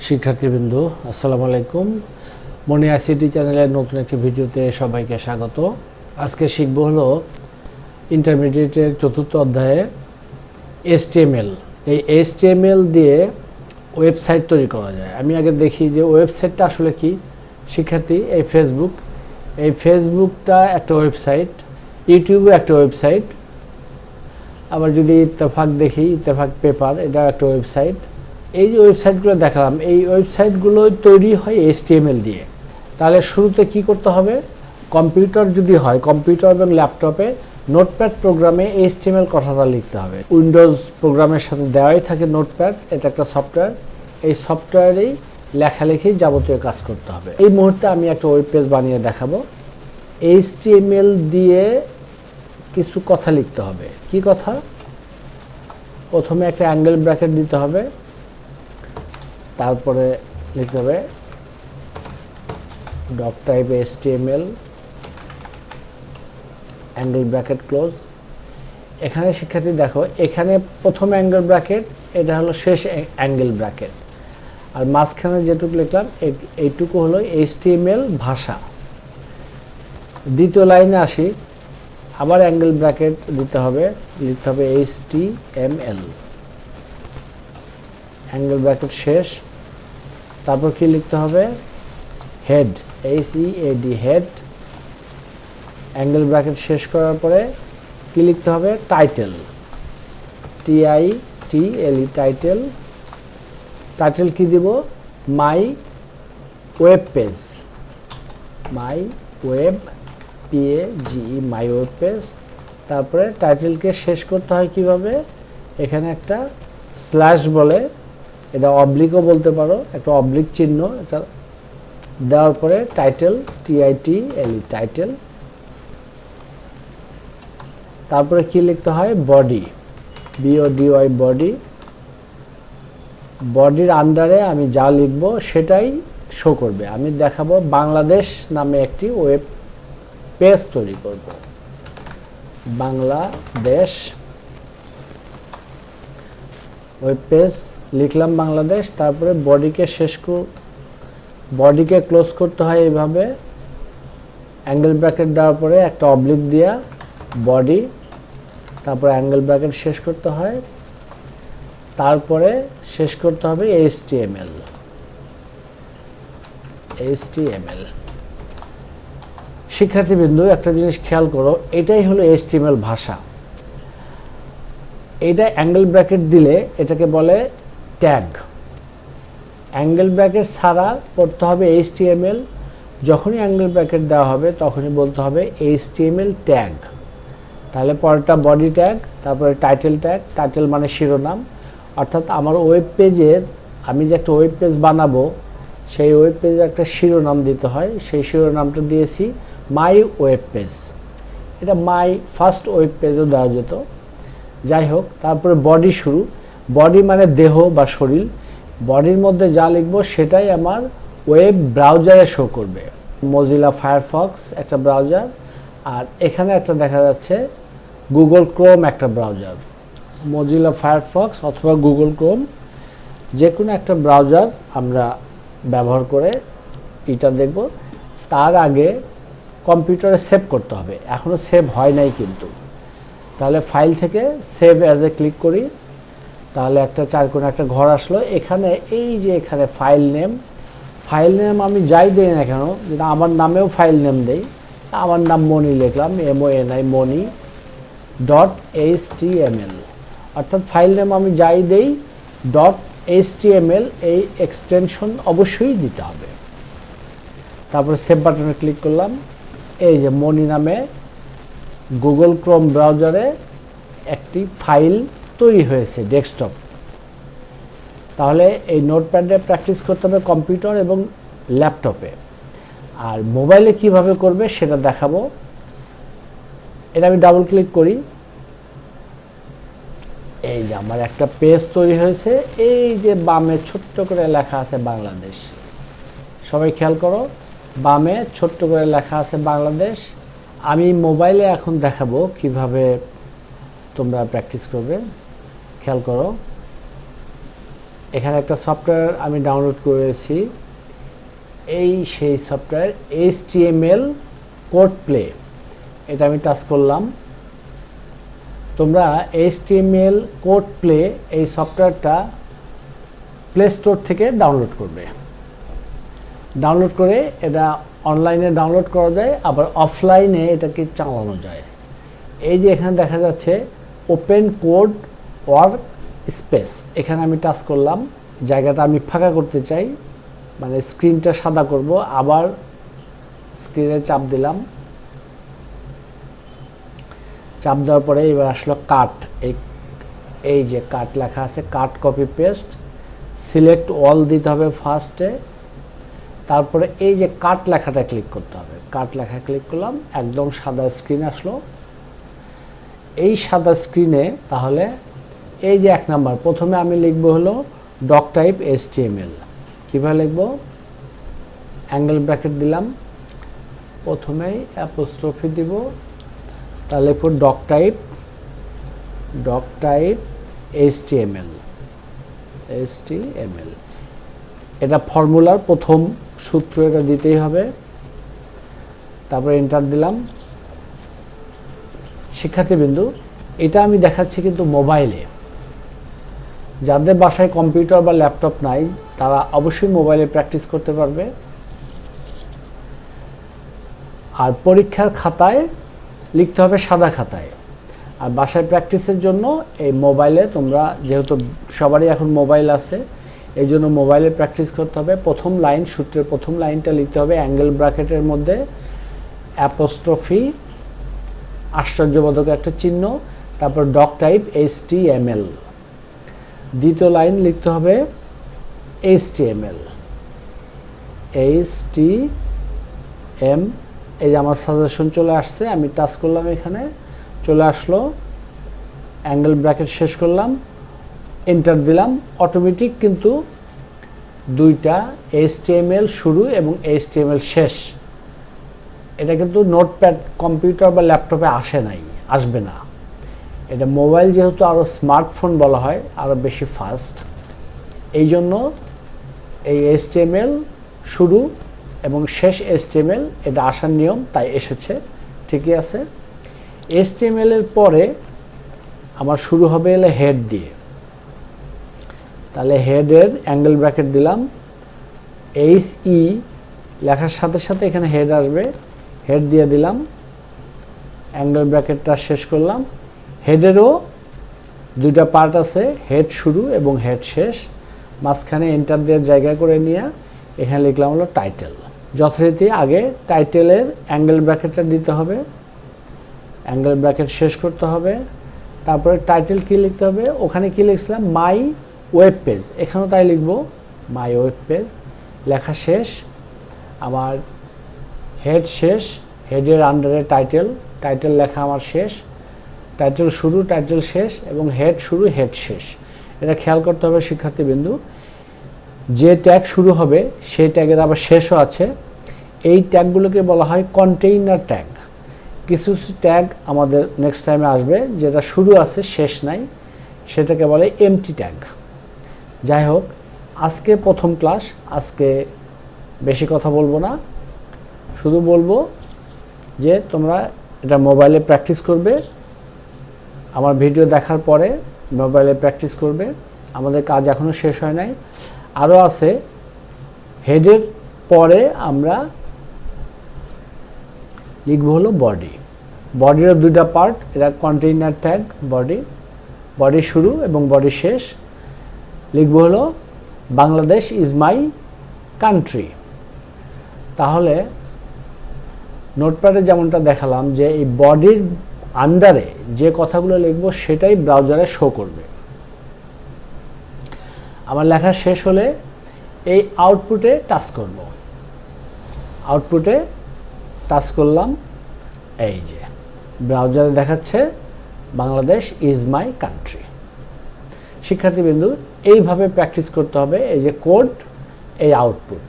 শিক্ষার্থীবৃন্দ আসসালামু আলাইকুম। মনি আইসিটি চ্যানেলের নতুন একটি ভিডিওতে সবাইকে স্বাগত। আজকে শিখব হলো ইন্টারমিডিয়েটের চতুর্থ অধ্যায়ে HTML। এই HTML দিয়ে ওয়েবসাইট তৈরি করা যায়। আমি আগে দেখি যে ওয়েবসাইটটা আসলে কি। শিক্ষার্থী, এই ফেসবুকটা একটা ওয়েবসাইট, ইউটিউবও একটা ওয়েবসাইট, আবার যদি ইত্তেফাক দেখি, ইত্তেফাক পেপার, এটা একটা ওয়েবসাইট। এই যে ওয়েবসাইটগুলো দেখালাম, এই ওয়েবসাইটগুলো তৈরি হয় HTML দিয়ে। তাহলে শুরুতে কি করতে হবে? কম্পিউটার যদি হয়, কম্পিউটার এবং ল্যাপটপে নোটপ্যাড প্রোগ্রামে HTML কথাটা লিখতে হবে। উইন্ডোজ প্রোগ্রামের সাথে দেওয়াই থাকে নোটপ্যাড, এটা একটা সফটওয়্যার। এই সফটওয়্যারেই লেখালেখি যাবতীয় কাজ করতে হবে। এই মুহূর্তে আমি একটা ওয়েব পেজ বানিয়ে দেখাবো। HTML দিয়ে কিছু কথা লিখতে হবে। কি কথা? প্রথমে একটা অ্যাঙ্গেল ব্র্যাকেট দিতে হবে, তারপরে লিখতে হবে doc type HTML angle bracket close. এখানে শিক্ষার্থী দেখো, এখানে প্রথম অ্যাঙ্গেল ব্র্যাকেট, এটা হলো শেষ অ্যাঙ্গেল ব্র্যাকেট, আর মাঝখানে যেটুকু লিখলাম এইটুকু হলো HTML ভাষা। দ্বিতীয় লাইনে আসি, আবার অ্যাঙ্গেল ব্র্যাকেট দিতে হবে, লিখতে হবে HTML অ্যাঙ্গেল ব্র্যাকেট শেষ। তারপর কি লিখতে হবে? Head, HEAD head. Angle bracket শেষ করার পরে কি লিখতে হবে? Title, TITLE title. টাইটেল কি দিব? মাই ওয়েব পেজ, মাই ওয়েব PAGE মাই ওয়েব পেজ। তারপরে টাইটেলকে শেষ করতে হয় কিভাবে? এখানে একটা স্ল্যাশ বলে, এটা অবলিকও বলতে পারো, একটা অবলিক চিহ্ন এটা দেওয়ার পরে টাইটেল, TITLE টাইটেল। তারপরে কি লিখতে হয়? Body, BODY body. বডির আন্ডারে আমি যা লিখব সেটাই শো করবে। আমি দেখাবো বাংলাদেশ নামে একটি ওয়েব পেজ তৈরি করব। বাংলাদেশ ওয়েব পেজ লিখলাম বাংলাদেশ। তারপরে বডিকে ক্লোজ করতে হয় এইভাবে, অ্যাঙ্গেল ব্র্যাকেট দেওয়ার পরে একটা অবলিক দিয়া বডি, তারপরে অ্যাঙ্গেল ব্র্যাকেট শেষ করতে হয়, তারপরে শেষ করতে হবে HTML। শিক্ষার্থীবৃন্দ, একটা জিনিস খেয়াল করো, এটাই হলো HTML ভাষা। এটা অ্যাঙ্গেল ব্র্যাকেট দিলে এটাকে বলে ট্যাগ। অ্যাঙ্গেল ব্র্যাকেট ছাড়া পড়তে হবে HTML। যখনই অ্যাঙ্গেল ব্র্যাকেট দেওয়া হবে তখনই বলতে হবে HTML ট্যাগ। তাহলে পরেরটা বডি ট্যাগ, তারপরে টাইটেল ট্যাগ। টাইটেল মানে শিরোনাম, অর্থাৎ আমার ওয়েব পেজের, আমি যে একটা ওয়েব পেজ বানাবো সেই ওয়েব পেজে একটা শিরোনাম দিতে হয়। সেই শিরোনামটা দিয়েছি মাই ওয়েব পেজ। এটা মাই ফার্স্ট ওয়েব পেজও দেওয়া যেত, যাই হোক। তারপরে বডি শুরু, বডি মানে দেহ বা শরীর। বডির মধ্যে যা লিখবো সেটাই আমার ওয়েব ব্রাউজারে শো করবে। মজিলা ফায়ারফক্স একটা ব্রাউজার, আর এখানে একটা দেখা যাচ্ছে গুগল ক্রোম একটা ব্রাউজার। মজিলা ফায়ারফক্স অথবা গুগল ক্রোম, যে কোনো একটা ব্রাউজার আমরা ব্যবহার করে এটা দেখব। তার আগে কম্পিউটারে সেভ করতে হবে, এখনও সেভ হয় নাই কিন্তু। তাহলে ফাইল থেকে সেভ অ্যাজ এ ক্লিক করি, তাহলে একটা চারকোণে একটা ঘর আসলো। এখানে এই যে এখানে ফাইল নেম আমি যাই দিই না কেন, যেটা আমার নামেও ফাইল নেম দেই, আমার নাম মনি লিখলাম, MONI মনি .HTML, অর্থাৎ ফাইল নেম আমি যাই দেই .HTML, এই এক্সটেনশন অবশ্যই দিতে হবে। তারপরে সেভ বাটনে ক্লিক করলাম। এই যে মনি নামে গুগল ক্রোম ব্রাউজারে একটি ফাইল তৈরি হয়েছে, ডেস্কটপ। তাহলে এই নোটপ্যাডে প্র্যাকটিস করতে হবে কম্পিউটার এবং ল্যাপটপে। আর মোবাইলে কিভাবে করবে সেটা দেখাবো। এটা আমি ডাবল ক্লিক করি, এই যে আমার একটা পেজ তৈরি হয়েছে। এই যে বামে ছোট্ট করে লেখা আছে বাংলাদেশ, সবাই খেয়াল করো, বামে ছোট্ট করে লেখা আছে বাংলাদেশ। আমি মোবাইলে এখন দেখাবো কিভাবে তোমরা প্র্যাকটিস করবে, খেয়াল করো। এখানে একটা সফটওয়্যার আমি ডাউনলোড করেছি, এই সেই সফটওয়্যার HTML কোড প্লে, এটা আমি টাচ করলাম। তোমরা HTML কোড প্লে এই সফটওয়্যারটা প্লে স্টোর থেকে ডাউনলোড করবে। ডাউনলোড করে এটা অনলাইনে ডাউনলোড করা যায়, আবার অফলাইনে এটাকে চালানো যায়। এই যে এখানে দেখা যাচ্ছে ওপেন কোড ওয়ার্ক স্পেস, এখানে আমি টাচ করলাম। জায়গাটা আমি ফাঁকা করতে চাই, মানে স্ক্রিনটা সাদা করব, আবার স্ক্রিনে চাপ দিলাম। চাপ দেওয়ার পরে এবার আসলো কাট, এই যে কাট লেখা আছে, cut copy paste, select all দিতে হবে ফার্স্টে, তারপরে এই যে কাট লেখাটা ক্লিক করতে হবে। কাট লেখা ক্লিক করলাম, একদম সাদা স্ক্রিন আসলো। এই সাদা স্ক্রিনে তাহলে এই যে 1 নাম্বার, প্রথমে আমি লিখব হলো ডক টাইপ HTML। কীভাবে লিখব? অ্যাঙ্গেল ব্র্যাকেট দিলাম, প্রথমেই অ্যাপোস্ট্রফি দিব, তাহলে লিখব ডক টাইপ HTML। এটা ফর্মুলার প্রথম সূত্র, এটা দিতেই হবে। তারপরে এন্টার দিলাম। শিক্ষার্থীবৃন্দু, এটা আমি দেখাচ্ছি কিন্তু মোবাইলে। যাদের বাসায় কম্পিউটার বা ল্যাপটপ নাই তারা অবশ্যই মোবাইলে প্র্যাকটিস করতে পারবে। আর পরীক্ষার খাতায় লিখতে হবে সাদা খাতায়। আর বাসায় প্র্যাকটিসের জন্য এই মোবাইলে, তোমরা যেহেতু সবারই এখন মোবাইল আছে, এই জন্য মোবাইলে প্র্যাকটিস করতে হবে। প্রথম লাইন, সূত্রের প্রথম লাইনটা লিখতে হবে অ্যাঙ্গেল ব্র্যাকেটের মধ্যে অ্যাপোস্ট্রফি, আশ্চর্যবোধক একটা চিহ্ন, তারপর ডক টাইপ HTML। দ্বিতীয় লাইন লিখতে হবে HTML। এই যে আমার সাজেশন চলে আসছে, আমি টাচ করলাম, এখানে চলে আসলো, অ্যাঙ্গেল ব্র্যাকেট শেষ করলাম, এন্টার দিলাম। অটোমেটিক কিন্তু দুইটা HTML শুরু এবং HTML শেষ। এটা কিন্তু নোটপ্যাড কম্পিউটার বা ল্যাপটপে আসবে না। এটা মোবাইল যেহেতু আরও স্মার্টফোন বলা হয়, আরও বেশি ফাস্ট, এই জন্য এই HTML শুরু এবং শেষ HTML এটা আসার নিয়ম, তাই এসেছে, ঠিকই আছে। HTML এর পরে আমার শুরু হবে এলে হেড দিয়ে, তাহলে হেডের অ্যাঙ্গেল ব্র্যাকেট দিলাম, HE লেখার সাথে সাথে এখানে হেড আসবে, হেড দিয়ে দিলাম, অ্যাঙ্গেল ব্র্যাকেটটা শেষ করলাম। হেডেরও দুইটা পার্ট আছে, হেড শুরু এবং হেড শেষ। মাঝখানে এন্টার দেওয়ার জায়গা করে নিয়ে এখানে লিখলাম হলো টাইটেল। যথারীতি আগে টাইটেলের অ্যাঙ্গেল ব্র্যাকেটটা দিতে হবে, অ্যাঙ্গেল ব্র্যাকেট শেষ করতে হবে। তারপরে টাইটেল কি লিখতে হবে, ওখানে কি লিখছিলাম মাই ওয়েব পেজ, এখানেও তাই লিখব মাই ওয়েব পেজ। লেখা শেষ, আমার হেড শেষ, হেডের আন্ডারে টাইটেল লেখা আমার শেষ। টাইটেল শুরু, টাইটেল শেষ এবং হেড শুরু, হেড শেষ। এটা খেয়াল করতে হবে শিক্ষার্থীবৃন্দু, যে ট্যাগ শুরু হবে সেই ট্যাগের আবার শেষও আছে। এই ট্যাগগুলোকে বলা হয় কন্টেইনার ট্যাগ। কিছু ট্যাগ আমাদের নেক্সট টাইমে আসবে যেটা শুরু আছে শেষ নাই, সেটাকে বলে এমটি ট্যাগ। যাই হোক, আজকে প্রথম ক্লাস, আজকে বেশি কথা বলবো না, শুধু বলবো যে তোমরা এটা মোবাইলে প্র্যাকটিস করবে। আমার ভিডিও দেখার পরে মোবাইলে প্র্যাকটিস করবে। আমাদের কাজ এখনও শেষ হয় নাই, আরও আছে। হেডের পরে আমরা লিখব হলো বডি। বডিরও দুইটা পার্ট, এটা কন্টেইনার ট্যাগ। বডি শুরু এবং বডি শেষ। লিখব হলো বাংলাদেশ ইজ মাই কান্ট্রি। তাহলে নোটপ্যাডে যেমনটা দেখালাম যে এই বডির আন্ডারে যে কথাগুলো লিখব সেটাই ব্রাউজারে শো করবে। আমার লেখা শেষ হলে এই আউটপুটে টাচ করব। আউটপুটে টাচ করলাম, এই যে ব্রাউজারে দেখাচ্ছে বাংলাদেশ ইজ মাই কান্ট্রি। শিক্ষার্থীবৃন্দু, এইভাবে প্র্যাকটিস করতে হবে। এই যে কোড, এই আউটপুট।